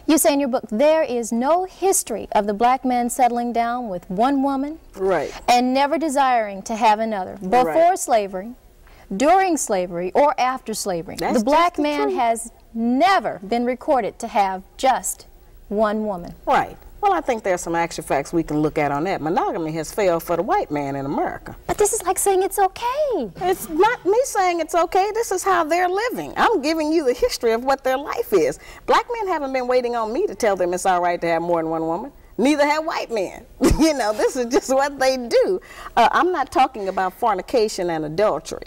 You say in your book, there is no history of the black man settling down with one woman and never desiring to have another, before slavery, during slavery, or after slavery. The black man has never been recorded to have just one woman. Right. Well, I think there's some actual facts we can look at on that. Monogamy has failed for the white man in America. But this is like saying it's okay. It's not me saying it's okay. This is how they're living. I'm giving you the history of what their life is. Black men haven't been waiting on me to tell them it's all right to have more than one woman. Neither have white men. You know, this is just what they do. I'm not talking about fornication and adultery.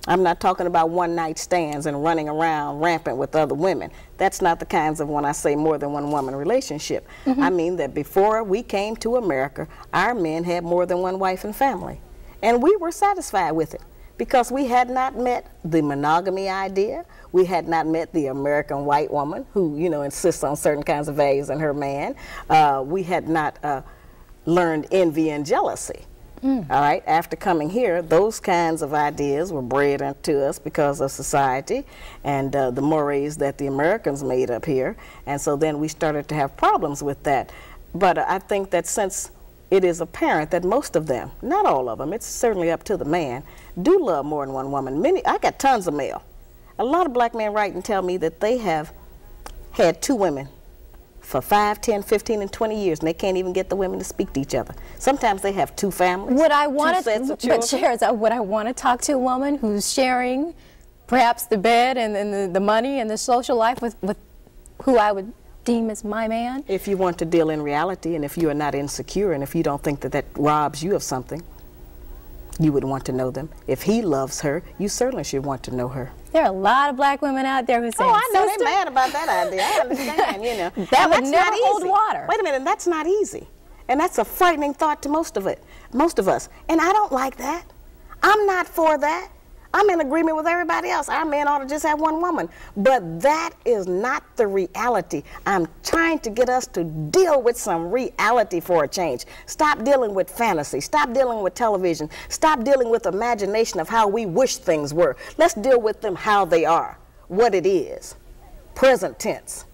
I'm not talking about one-night stands and running around rampant with other women. That's not the kinds of, when I say more than one woman relationship. I mean that before we came to America, our men had more than one wife and family. And we were satisfied with it because we had not met the monogamy idea. We had not met the American white woman who, you know, insists on certain kinds of values in her man. We had not learned envy and jealousy. All right, after coming here, those kinds of ideas were bred into us because of society and the mores that the Americans made up here, and so then we started to have problems with that. But I think that since it is apparent that most of them, not all of them, it's certainly up to the man, do love more than one woman. I got tons of mail. A lot of black men write and tell me that they have had two women for 5, 10, 15, and 20 years, and they can't even get the women to speak to each other. Sometimes they have two families, would I want two sets of children. But would I want to talk to a woman who's sharing perhaps the bed and the money and the social life with who I would deem as my man? If you want to deal in reality, and if you are not insecure, and if you don't think that that robs you of something, you would want to know them. If he loves her, you certainly should want to know her. There are a lot of black women out there who say, "Oh, I know they're mad about that idea. I understand, you know." That would never hold water. Wait a minute, and that's not easy. And that's a frightening thought to most of us. And I don't like that. I'm not for that. I'm in agreement with everybody else. Our men ought to just have one woman. But that is not the reality. I'm trying to get us to deal with some reality for a change. Stop dealing with fantasy. Stop dealing with television. Stop dealing with imagination of how we wish things were. Let's deal with them how they are, what it is, present tense.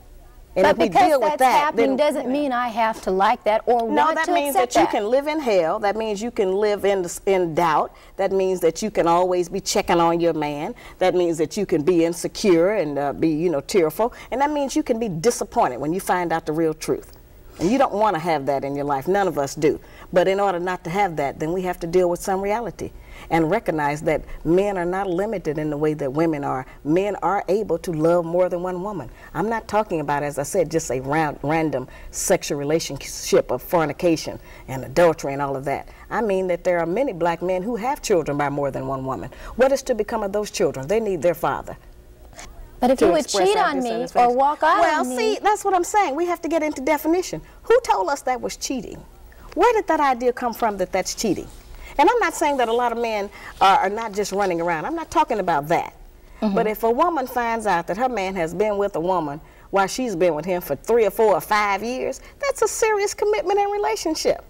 And but if we because deal with that's that, happening doesn't mean I have to like that or want to accept that. No, that means that you can live in hell. That means you can live in doubt. That means that you can always be checking on your man. That means that you can be insecure and be, you know, tearful. And that means you can be disappointed when you find out the real truth. And you don't want to have that in your life. None of us do. But in order not to have that, then we have to deal with some reality and recognize that men are not limited in the way that women are. Men are able to love more than one woman. I'm not talking about, as I said, just a random sexual relationship of fornication and adultery and all of that. I mean that there are many black men who have children by more than one woman. What is to become of those children? They need their father. But if you would cheat on me or walk out on me... Well, see, that's what I'm saying. We have to get into definition. Who told us that was cheating? Where did that idea come from that that's cheating? And I'm not saying that a lot of men are not just running around. I'm not talking about that. But if a woman finds out that her man has been with a woman while she's been with him for 3 or 4 or 5 years, that's a serious commitment and relationship.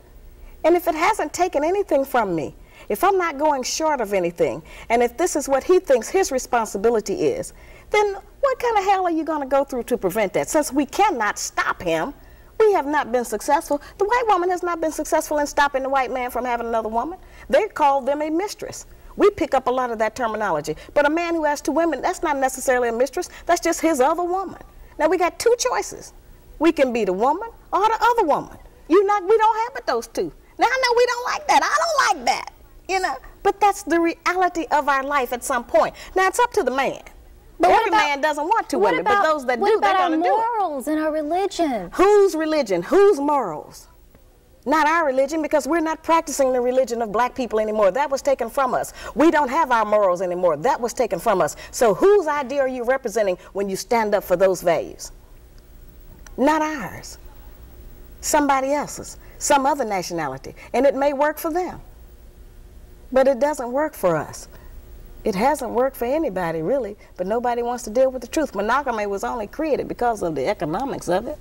And if it hasn't taken anything from me, if I'm not going short of anything, and if this is what he thinks his responsibility is, then what kind of hell are you going to go through to prevent that? Since we cannot stop him, we have not been successful. The white woman has not been successful in stopping the white man from having another woman. They call them a mistress. We pick up a lot of that terminology. But a man who has 2 women, that's not necessarily a mistress. That's just his other woman. Now we got 2 choices. We can be the woman or the other woman. We don't have but those 2. Now I know we don't like that. I don't like that. You know, but that's the reality of our life at some point. Now it's up to the man. But every man doesn't want 2 women, but those that do, they're going to do it. What about our morals and our religion? Whose religion? Whose morals? Not our religion, because we're not practicing the religion of black people anymore. That was taken from us. We don't have our morals anymore. That was taken from us. So whose idea are you representing when you stand up for those values? Not ours. Somebody else's. Some other nationality. And it may work for them. But it doesn't work for us. It hasn't worked for anybody, really, but nobody wants to deal with the truth. Monogamy was only created because of the economics of it.